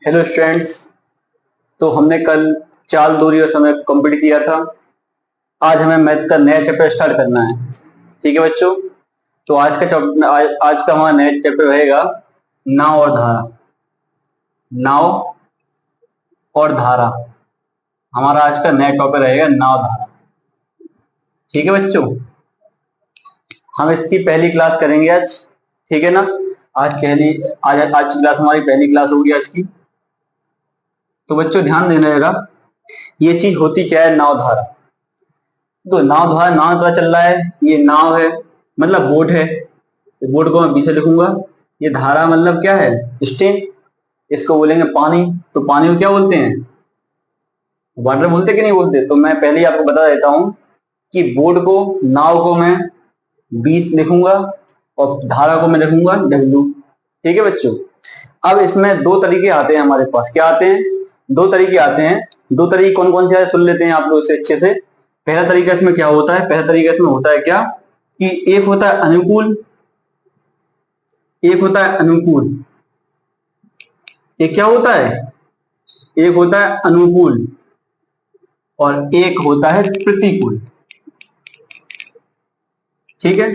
Hello students. तो हमने कल चाल दूरी और समय कंप्लीट किया था। आज हमें मैथ का नया चैप्टर स्टार्ट करना है। ठीक है बच्चों। तो आज का हमारा नया चैप्टर रहेगा नाव और धारा। नाव और धारा हमारा आज का नया टॉपिक रहेगा, नाव धारा। ठीक है बच्चों, हम इसकी पहली क्लास करेंगे आज। ठीक है ना। आज की क्लास हमारी पहली क्लास होगी आज की। तो बच्चों ध्यान देना रहेगा, ये चीज होती क्या है, नाव धारा। तो नाव पता चल रहा है, ये नाव है मतलब बोट है। बोट को मैं बी से लिखूंगा। ये धारा मतलब क्या है, स्ट्रीम। इसको बोलेंगे पानी। तो पानी को क्या बोलते हैं, वाटर बोलते कि नहीं बोलते। तो मैं पहले ही आपको बता देता हूं कि बोट को, नाव को मैं बी से लिखूंगा और धारा को मैं लिखूंगा डब्ल्यू। ठीक है बच्चों। अब इसमें दो तरीके आते हैं हमारे पास। क्या आते हैं, दो तरीके आते हैं। दो तरीके कौन कौन से आए सुन लेते हैं आप लोग इसे अच्छे से। पहला तरीका इसमें क्या होता है, पहला तरीका इसमें होता है क्या कि एक होता है अनुकूल, एक होता है अनुकूल। एक क्या होता है, एक होता है अनुकूल और एक होता है प्रतिकूल। ठीक है।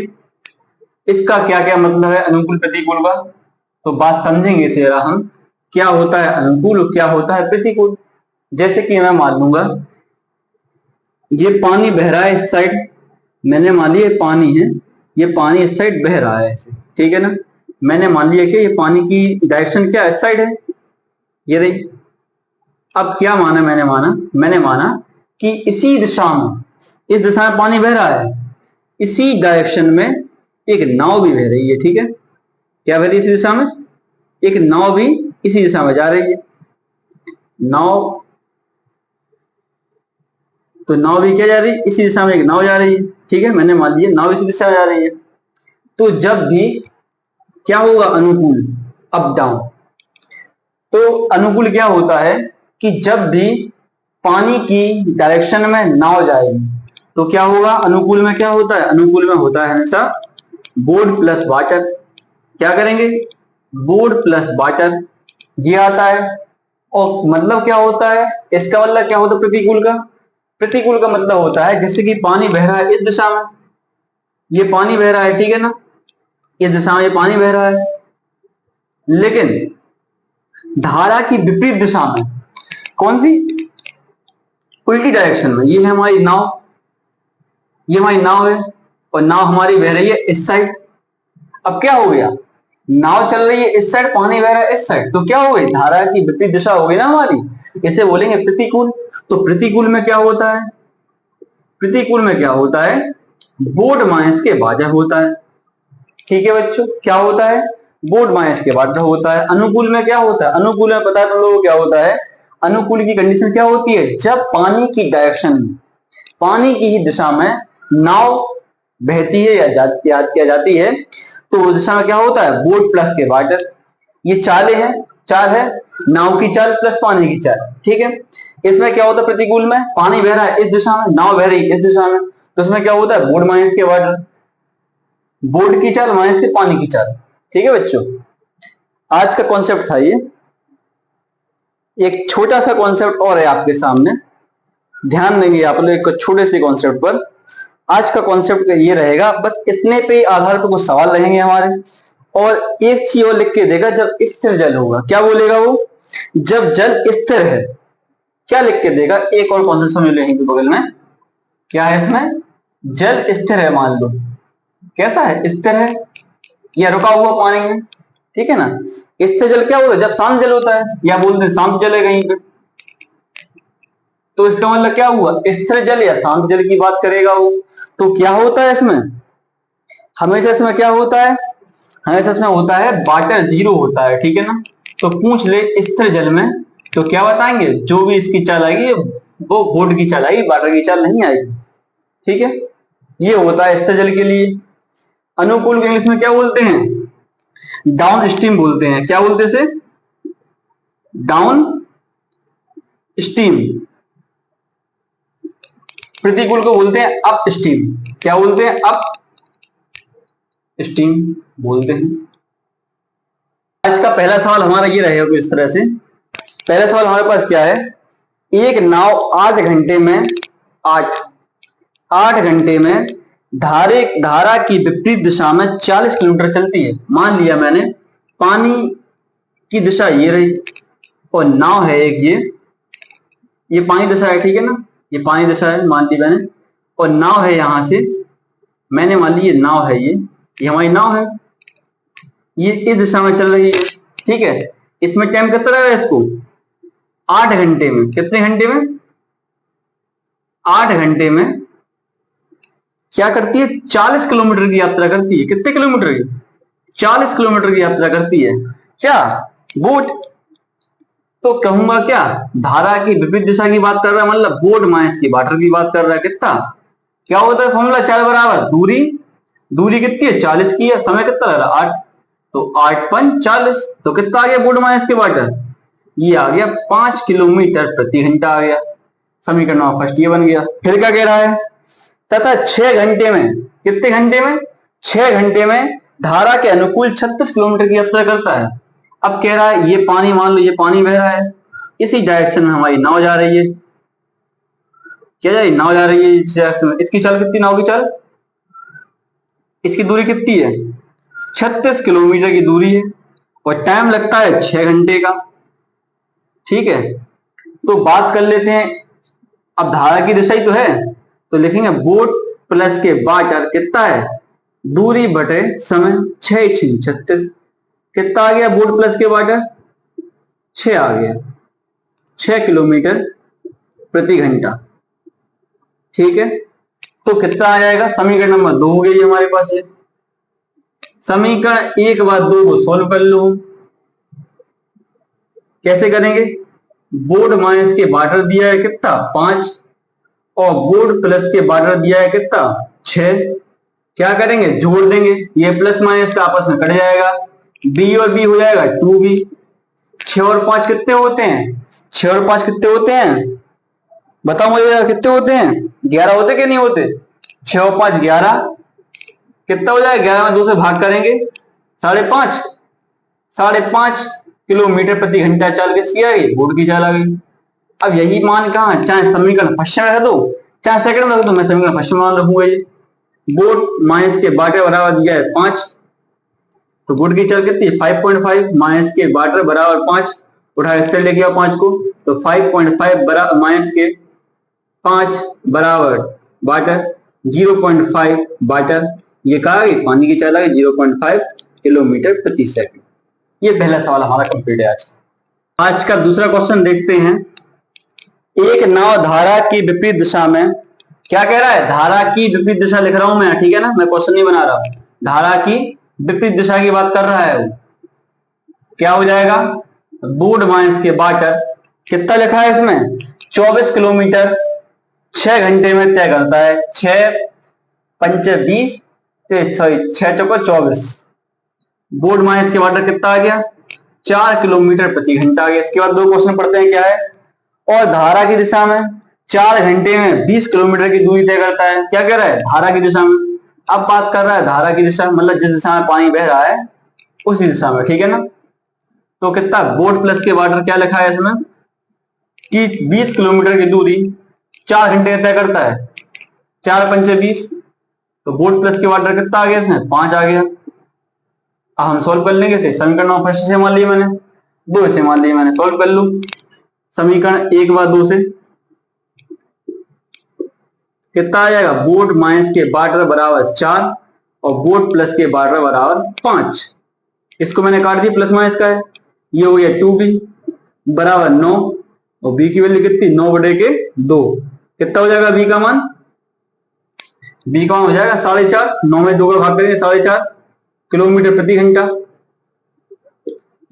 इसका क्या क्या मतलब है अनुकूल प्रतिकूल का, तो बात समझेंगे इसे जरा हम। क्या होता है अनुकूल और क्या होता है प्रतिकूल। जैसे कि मैं मान लूंगा ये पानी बह रहा है इस साइड। मैंने मान लिया ये पानी है, ये पानी इस साइड बह रहा है ऐसे। ठीक है ना। मैंने मान लिया कि ये पानी की डायरेक्शन क्या इस साइड है, ये रही। अब क्या माना, मैंने माना कि इसी दिशा में, इस दिशा में पानी बह रहा है, इसी डायरेक्शन में एक नाव भी बह रही है। ठीक है। क्या बह रही है इसी दिशा में, एक नाव भी इसी दिशा में जा रही है। नाव, तो नाव भी क्या जा रही है, इसी दिशा में एक नाव जा रही है। ठीक है, मैंने मान लिया नाव इसी दिशा में जा रही है। तो जब भी क्या होगा अनुकूल, अप डाउन। तो अनुकूल क्या होता है कि जब भी पानी की डायरेक्शन में नाव जाएगी तो क्या होगा, अनुकूल में क्या होता है, अनुकूल में होता है हमेशा बोर्ड प्लस वाटर। क्या करेंगे, बोर्ड प्लस वाटर, ये आता है। और मतलब क्या होता है इसका, मतलब क्या होता है प्रतिकूल का। प्रतिकूल का मतलब होता है जैसे कि पानी बह रहा है इस दिशा में, ये पानी बह रहा है, ठीक है ना, इस दिशा में ये पानी बह रहा है, लेकिन धारा की विपरीत दिशा में, कौन सी, उल्टी डायरेक्शन में। ये है हमारी नाव, ये हमारी नाव है और नाव हमारी बह रही है इस साइड। अब क्या हो गया, नाव चल रही है इस साइड, पानी बह रहा है इस साइड, तो क्या हो गई, धारा की विपरीत दिशा हो गई ना हमारी, इसे बोलेंगे प्रतिकूल। तो प्रतिकूल में क्या होता है, प्रतिकूल में क्या होता है, बोर्ड माइनस के बराबर होता है। ठीक है बच्चों, क्या होता है, बोर्ड माइनस के बराबर होता है। अनुकूल में क्या होता है, अनुकूल में पता है तुम लोगों को क्या होता है, अनुकूल की कंडीशन क्या होती है, जब पानी की डायरेक्शन में, पानी की ही दिशा में नाव बहती है या जाती है, तो उस दिशा में क्या होता है, बोर्ड प्लस के बराबर। ये चालें हैं, चाल है, नाव की चाल प्लस पानी की चाल। ठीक है। इसमें क्या होता है प्रतिकूल में, पानी बह रहा है इस दिशा में, नाव बह रही है इस दिशा में, तो इसमें क्या होता है, बोर्ड माइनस के बराबर, बोर्ड की चाल माइनस के पानी की चाल। ठीक है बच्चों, आज का कॉन्सेप्ट था ये। एक छोटा सा कॉन्सेप्ट और है आपके सामने, ध्यान देंगे आप लोग एक छोटे से कॉन्सेप्ट पर। आज का कॉन्सेप्ट ये रहेगा, बस इतने पे आधार पर कुछ सवाल रहेंगे हमारे। और एक चीज और लिख के देगा, जब स्थिर जल होगा, क्या बोलेगा वो, जब जल स्थिर है, क्या लिख के देगा, एक और कॉन्सेप्ट समझ लो यहीं पे बगल में। क्या है इसमें, जल स्थिर है, मान लो कैसा है, स्थिर है या रुका हुआ पानी में। ठीक है ना। स्थिर जल क्या होता है, जब शांत जल होता है, या बोलते हैं शांत जल है कहीं पे। तो इसका मतलब क्या हुआ, स्थिर जल या शांत जल की बात करेगा वो। तो क्या होता है इसमें, हमेशा इसमें क्या होता है, हमेशा इसमें होता है वाटर जीरो होता है। ठीक है ना। तो पूछ ले स्थिर जल में, तो क्या बताएंगे, जो भी इसकी चाल आएगी वो बोर्ड की चाल आएगी, वाटर की चाल नहीं आएगी। ठीक है। ये होता है स्थिर जल के लिए। अनुकूल के इंग्लिश में क्या बोलते हैं, डाउन स्ट्रीम बोलते हैं। क्या बोलते से, डाउन स्ट्रीम। प्रतिकूल को बोलते हैं अप स्ट्रीम। क्या बोलते हैं, अप स्ट्रीम बोलते हैं। आज का पहला सवाल हमारा ये रहेगा कुछ इस तरह से, पहला सवाल हमारे पास क्या है, एक नाव 8 घंटे में 8 घंटे में धारा की विपरीत दिशा में 40 किलोमीटर चलती है। मान लिया मैंने पानी की दिशा ये रही और नाव है एक ये पानी दिशा है, ठीक है ना, ये पानी दिशा है मान ली मैंने, और नाव है यहां से, मैंने मान ली ये नाव है, ये हमारी नाव है, ये इस दिशा में चल रही है, ठीक है। इसमें टाइम कितना लगेगा इसको, 8 घंटे में, कितने घंटे में, 8 घंटे में क्या करती है, 40 किलोमीटर की यात्रा करती है। कितने किलोमीटर की, 40 किलोमीटर की यात्रा करती है क्या बोट। तो कहूंगा क्या, धारा की विपरीत दिशा की बात कर रहा है, मतलब बोट माइनस की वाटर की बात कर रहा है। कितना क्या होता है फॉर्मूला, 4 बराबर दूरी कितनी है, 40 की है, समय कितना लग रहा है 8, तो 8 पंच 40, तो कितना आ गया बोट माइनस के वाटर, ये आ गया 5 किलोमीटर प्रति घंटा आ गया। समीकरण फर्स्ट ये बन गया। फिर क्या कह रहा है, तथा 6 घंटे में, कितने घंटे में, 6 घंटे में धारा के अनुकूल 36 किलोमीटर की यात्रा करता है। अब कह रहा है ये पानी, मान लो ये पानी बह रहा है, इसी डायरेक्शन में हमारी नाव जा रही है, क्या जा रही नाव जा रही है इस डायरेक्शन में। इसकी चाल कितनी, नाव की चाल, इसकी दूरी कितनी है, 36 किलोमीटर की दूरी है और टाइम लगता है 6 घंटे का, ठीक है। तो बात कर लेते हैं, अब धारा की दिशा ही तो है, तो लिखेंगे बोट प्लस के वाटर कितना है, दूरी बटे समय, 6 6 36, कितना आ गया बोट प्लस के वाटर, 6 आ गया, 6 किलोमीटर प्रति घंटा, ठीक है। तो कितना आ जाएगा, समीकरण नंबर 2 हो गई हमारे पास है। समीकरण 1 व 2 को सोल्व कर लो। कैसे करेंगे, बोट माइनस के वाटर दिया है कितना 5 और बोट प्लस के वाटर दिया है कितना 6, क्या करेंगे जोड़ देंगे, ये प्लस माइनस का आपस में कट जाएगा, बी और बी हो जाएगा 2b, 6 और 5 कितने होते हैं, 6 और 5 कितने होते हैं, बताओ मुझे कितने होते हैं, 11 होते कि नहीं होते, 6 और 5 11, कितना हो जाएगा, 11 में 2 से भाग करेंगे 5.5, 5.5 किलोमीटर प्रति घंटा चाल किसकी आ गई, बोट की चाल आ गई। अब यही मान कहा, चाहे समीकरण फर्स्ट में रख दो चाहे सेकंड में रख दो, मैं समीकरण फर्स्ट में मान रखूंगा। ये बोट माइनस के वाटर बराबर दिया है 5, तो बोट की चाल कितनी 5.5 माइनस के वाटर बराबर 5, उठा एक्सेल ले गया 5 को, तो 5.5 बराबर माइनस के 5 बराबर वाटर 0.5 वाटर, ये कहा गई पानी की चाल आ गई 0.5 किलोमीटर प्रति सेकंड। ये पहला सवाल हमारा कंप्लीट है। आज का दूसरा क्वेश्चन देखते हैं। एक नाव धारा की विपरीत दिशा में, क्या कह रहा है, धारा की विपरीत दिशा लिख रहा हूं मैं, ठीक है ना, मैं क्वेश्चन नहीं बना रहा, धारा की विपरीत दिशा की बात कर रहा है वो, क्या हो जाएगा, बोट माइनस के वाटर कितना लिखा है इसमें 24 किलोमीटर 6 घंटे में तय करता है, 6 पंच 20, सॉरी 6 चौको 24, बोट माइनस के वाटर कितना आ गया 4 किलोमीटर प्रति घंटा आ गया। इसके बाद 2 क्वेश्चन पढ़ते हैं, क्या है, और धारा की दिशा में 4 घंटे में 20 किलोमीटर की दूरी तय करता है, क्या कह रहा है, धारा की दिशा में। अब बात कर रहा है धारा की दिशा, मतलब जिस दिशा में पानी बह रहा है उसी दिशा में, ठीक है ना। तो कितना, बोट प्लस के वाटर क्या लिखा है इसमें कि 20 किलोमीटर की दूरी 4 घंटे तय करता है, 4 पंचे 20, तो बोट प्लस के वाटर कितना आ गया इसमें 5 आ गया। अब हम सोल्व कर लेंगे इसे, समीकरण फर्स्ट से मान लिया मैंने, 2 से मान लिया मैंने, सोल्व कर लू समीकरण 1 व 2 से, कितना आ जाएगा, बोट माइनस के वाटर बराबर 4 और बोट प्लस के वाटर बराबर 5, इसको मैंने काट दिया, प्लस माइनस का है, ये हो गया 2b बराबर 9 और b की वैल्यू कितनी 9/2, कितना हो जाएगा b का मान, b का मान हो जाएगा 4.5, 9 में 2 का भाग करेंगे 4.5 किलोमीटर प्रति घंटा।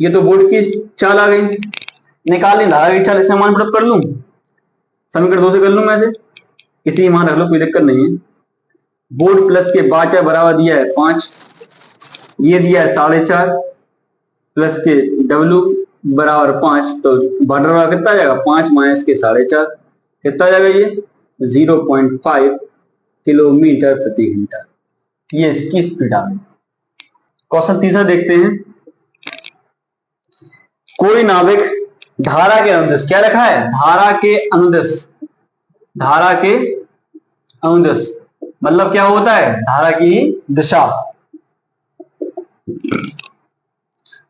ये तो बोट की चाल आ गई, निकाल ली धारा की चाल, इसे मान पुट कर लूं, समीकरण 2 से कर लूं मैं इसे, इसी मान रख लो कोई दिक्कत नहीं है। बोट प्लस के वाटर बराबर दिया है 5, ये दिया है 4.5 प्लस के W बराबर 5, तो वाटर बराबर कितना आ जाएगा 5 माइनस के 4.5, कितना आ जाएगा ये 0.5 किलोमीटर प्रति घंटा, ये इसकी स्पीड आ गई। क्वेश्चन तीसरा देखते हैं। कोई नाविक धारा के अनुदिश, क्या लिखा है, धारा के अनुदिश, धारा के अनुदिश मतलब क्या होता है, धारा की दिशा।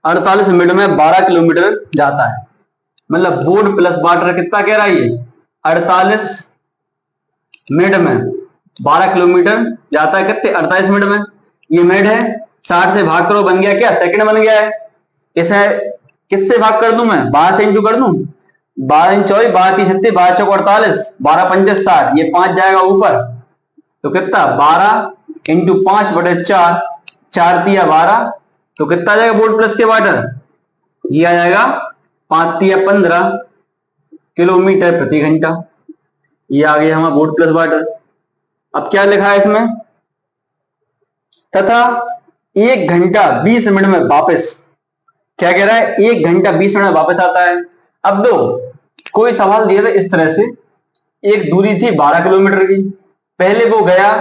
48 मिनट में 12 किलोमीटर जाता है, मतलब बोर्ड प्लस वाटर कितना कह रहा है ये, 48 मिनट में 12 किलोमीटर जाता है, कितने 48 मिनट में, ये मिनट है, 60 से भाग करो, बन गया क्या, सेकंड बन गया है। इसे किससे भाग कर दूं मैं, 12 से इंटू कर दूं, 12 इंच 24, 12 तीस 36, 12 चौक 48, 12 पंचे 60, ये 5 जाएगा ऊपर, तो कितना 12 इंटू 5/4, 4 तिया 12, तो कितना आ जाएगा बोर्ड प्लस के वाटर, ये आ जाएगा 5 तिया 15 किलोमीटर प्रति घंटा। ये आ गया हमारा बोर्ड प्लस वाटर। अब क्या लिखा है इसमें, तथा 1 घंटा 20 मिनट में वापस, क्या कह रहा है, 1 घंटा 20 मिनट में वापस आता है। अब दो कोई सवाल दिया था इस तरह से, एक दूरी थी 12 किलोमीटर की, पहले वो गया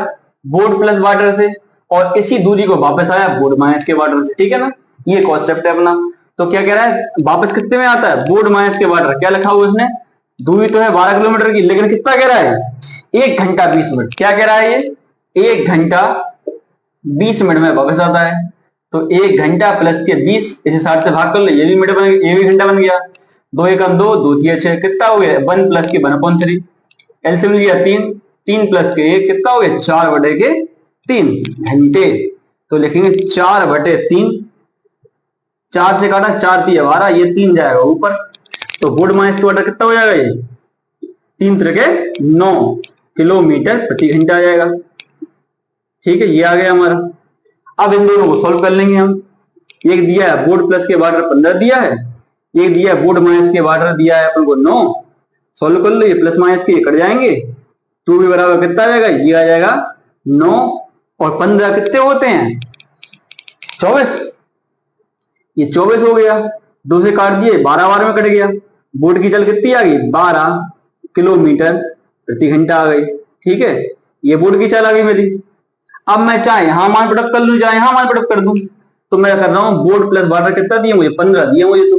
बोर्ड प्लस वाटर से और इसी दूरी को वापस आया बोर्ड माइनस के वाटर से, ठीक है ना, ये कॉन्सेप्ट है अपना। तो क्या कह रहा है, वापस कितने में आता है, बोर्ड माइनस के वाटर, क्या लिखा हुआ उसने, दूरी तो है 12 किलोमीटर की, लेकिन कितना कह रहा है, 1 घंटा 20 मिनट, क्या कह रहा है ये, 1 घंटा 20 मिनट में वापस आता है। तो 1 घंटा प्लस के 20, इसे 60 से भाग कर लो, ये भी मिनट बन गया, ये भी घंटा बन गया, 2 एकम 2, 2 तिया 6, कितना हो गया, 1 प्लस के 1/3, एलसीएम मिल गया 3, 3 प्लस के 1 कितना हो गया, 4/3 घंटे। तो लिखेंगे 4/3, 4 से काटा 4 तिया 12, ये 3 जाएगा ऊपर, तो बोर्ड माइनस के वाटर कितना हो जाएगा, ये 3 त्रिके 9 किलोमीटर प्रति घंटा आ जाएगा। ठीक है, ये आ गया हमारा। अब इन दोनों को सॉल्व कर लेंगे हम। एक दिया है बोर्ड प्लस के वाटर 15 दिया है, एक दिया है बोर्ड माइनस के वाटर दिया है अपन को 9, सॉल्व कर लो, ये प्लस माइनस के कट जाएंगे, 2 भी बराबर कितना आ जाएगा, ये आ जाएगा 9 और 15 कितने होते हैं, 24, ये 24 हो गया, 2 से काट दिए, 12 बार में कट गया, बोर्ड की चल कितनी आ गई, 12 किलोमीटर प्रति घंटा आ गई। ठीक है, ये बोर्ड की चल आ गई मेरी। अब मैं चाहे यहां मान पुटअप कर लूं, चाहे यहां मान पुटअप कर दूं, तो मैं कर रहा हूं बोर्ड प्लस वाटर कितना दिए मुझे, 15 दिए मुझे, तो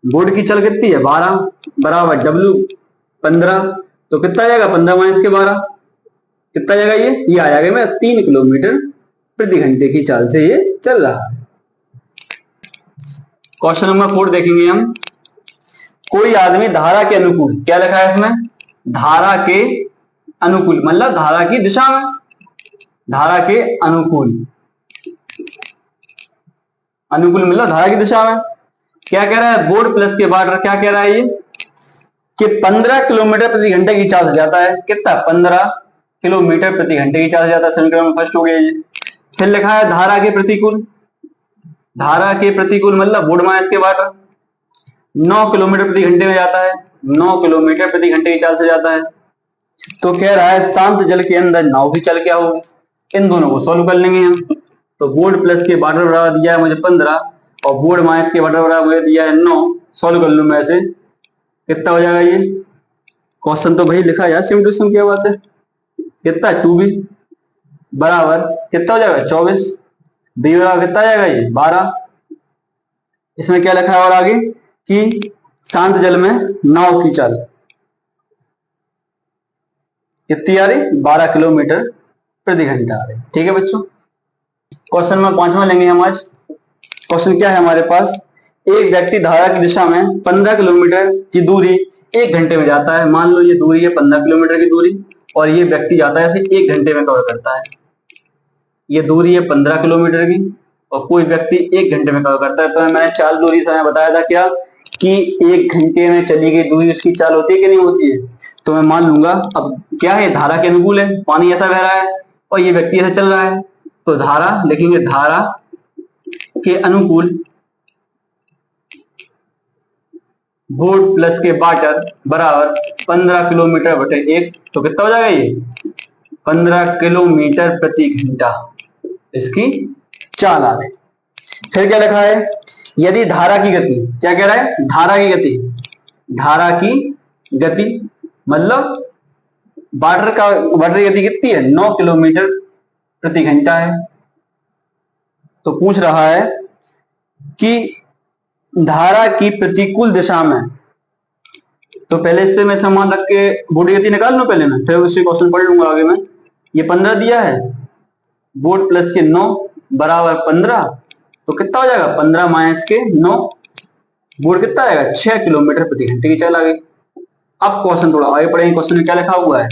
बोर्ड की चल कितनी है 12 बराबर W 15, तो कितना आ जाएगा 15 माइनस के 12, कितना आ जाएगा, ये आ जाएगा मेरा 3 किलोमीटर प्रति घंटे की चाल से ये चल रहा है। क्वेश्चन नंबर 4 देखेंगे हम। कोई आदमी धारा के अनुकूल, क्या लिखा है इसमें, धारा के अनुकूल मतलब धारा की दिशा में, धारा के अनुकूल, अनुकूल मतलब धारा की दिशा में, क्या कह रहा है, बोर्ड प्लस के वाटर, क्या कह रहा है ये कि 15 किलोमीटर प्रति घंटे की चाल से जाता है, कितना 15 किलोमीटर प्रति घंटे की चाल से जाता है, समीकरण फर्स्ट हो गया ये। फिर लिखा है धारा के प्रतिकूल, धारा के प्रतिकूल मतलब बोर्ड माइनस के वाटर 9 किलोमीटर प्रति घंटे में जाता है, 9 किलोमीटर प्रति घंटे की चाल से जाता है। तो कह रहा है शांत जल के अंदर नाव की चाल क्या होगी, इन दोनों को सॉल्व कर लेंगे हम। तो बोर्ड प्लस के वाटर बराबर दिया है मुझे 15 और बोर्ड माइनस के वाटर बराबर मुझे दिया है 9, सॉल्व कर लूं मैं ऐसे, कितना हो जाएगा ये, क्वेश्चन तो भाई लिखा यार सेम टू सेम, क्या बात है, कितना 2b बराबर कितना हो जाएगा 24, b बराबर कितना आ जाएगा ये 12। इसमें क्या लिखा है और आगे कि शांत जल में नाव की चाल कितनी आ रही, 12 किलोमीटर प्रति घंटा आ रही। ठीक है बच्चों, क्वेश्चन में 5वां लेंगे हम आज। क्वेश्चन क्या है हमारे पास, एक व्यक्ति धारा की दिशा में 15 किलोमीटर की दूरी 1 घंटे में जाता है। मान लो ये दूरी है 15 किलोमीटर की दूरी और ये व्यक्ति जाता है ऐसे 1 घंटे में कवर करता है। ये दूरी है 15 किलोमीटर की और कोई व्यक्ति 1 घंटे में कवर करता है। तो मैंने चाल दूरी से बताया था क्या कि 1 घंटे में चली गई दूरी उसकी चाल होती है कि नहीं होती है। तो मैं मान लूंगा, अब क्या है, धारा के अनुकूल है, पानी ऐसा बह रहा है और ये व्यक्ति ऐसा चल रहा है, तो धारा लिखेंगे, धारा के अनुकूल बोर्ड प्लस के वाटर बराबर 15 किलोमीटर बटे 1, तो कितना हो जाएगा ये 15 किलोमीटर प्रति घंटा इसकी चाल आ गई। फिर क्या लिखा है, यदि धारा की गति, क्या कह रहा है, धारा की गति, धारा की गति मतलब वाटर की गति कितनी है 9 किलोमीटर प्रति घंटा है। तो पूछ रहा है कि धारा की प्रतिकूल दिशा में तो पहले इससे मैं समान रख के बोर्ड की गति निकाल लूं पहले मैं, फिर उसी क्वेश्चन पढ़ लूंगा आगे मैं। ये 15 दिया है, बोर्ड प्लस के 9 बराबर 15, तो कितना हो जाएगा 15 माइनस के 9, बोर्ड कितना आएगा 6 किलोमीटर प्रति घंटे की चाल आ गई। अब क्वेश्चन थोड़ा आगे पढ़ेंगे, क्वेश्चन में क्या लिखा हुआ है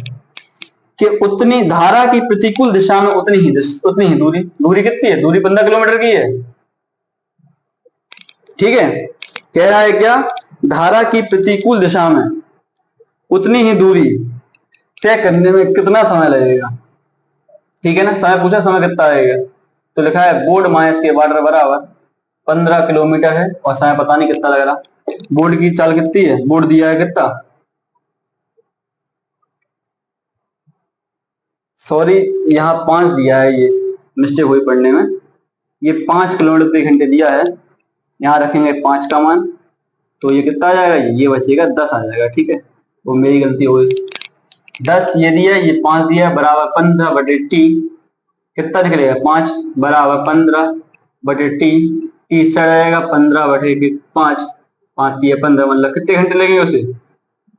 कि उतनी धारा की प्रतिकूल दिशा में उतनी ही दूरी, दूरी कितनी है, दूरी 15 किलोमीटर की है, ठीक है। कह रहा है क्या, धारा की प्रतिकूल दिशा में उतनी ही दूरी तय करने में कितना समय लगेगा, ठीक है ना। समय पूछा, समय कितना लगेगा, तो लिखा है बोर्ड माइनस के वाटर बराबर 15 किलोमीटर है और समय पता नहीं कितना लग रहा। बोर्ड की चाल कितनी है, बोर्ड दिया है कितना, सॉरी यहाँ 5 दिया है, ये मिस्टेक हुई पढ़ने में, ये 5 किलोमीटर प्रति घंटे दिया है, यहाँ रखेंगे 5 का मान, तो ये कितना आ जाएगा, ये बचेगा 10 आ जाएगा, ठीक है। वो मेरी गलती हो गई, 10 ये दिया, ये 5 दिया, बराबर 15 बटे टी, कितना निकलेगा 5 बराबर 15 बटे टी, टी से जाएगा 15 बटे 5, 5 दिए 15, मतलब कितने घंटे लगेंगे उसे,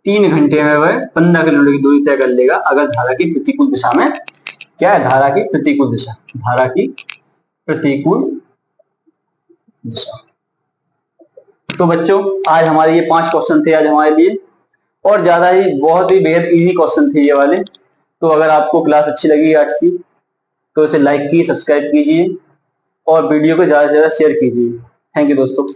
3 घंटे में वह 15 किलोमीटर की दूरी तय कर लेगा, अगर धारा की प्रतिकूल दिशा में, क्या है धारा की प्रतिकूल दिशा, धारा की प्रतिकूल दिशा। तो बच्चों आज हमारे ये 5 क्वेश्चन थे आज हमारे लिए, और ज्यादा ही बहुत ही बेहद इजी क्वेश्चन थे ये वाले। तो अगर आपको क्लास अच्छी लगी आज की तो इसे लाइक कीजिए, सब्सक्राइब कीजिए और वीडियो को ज्यादा से ज्यादा शेयर कीजिए। थैंक यू दोस्तों।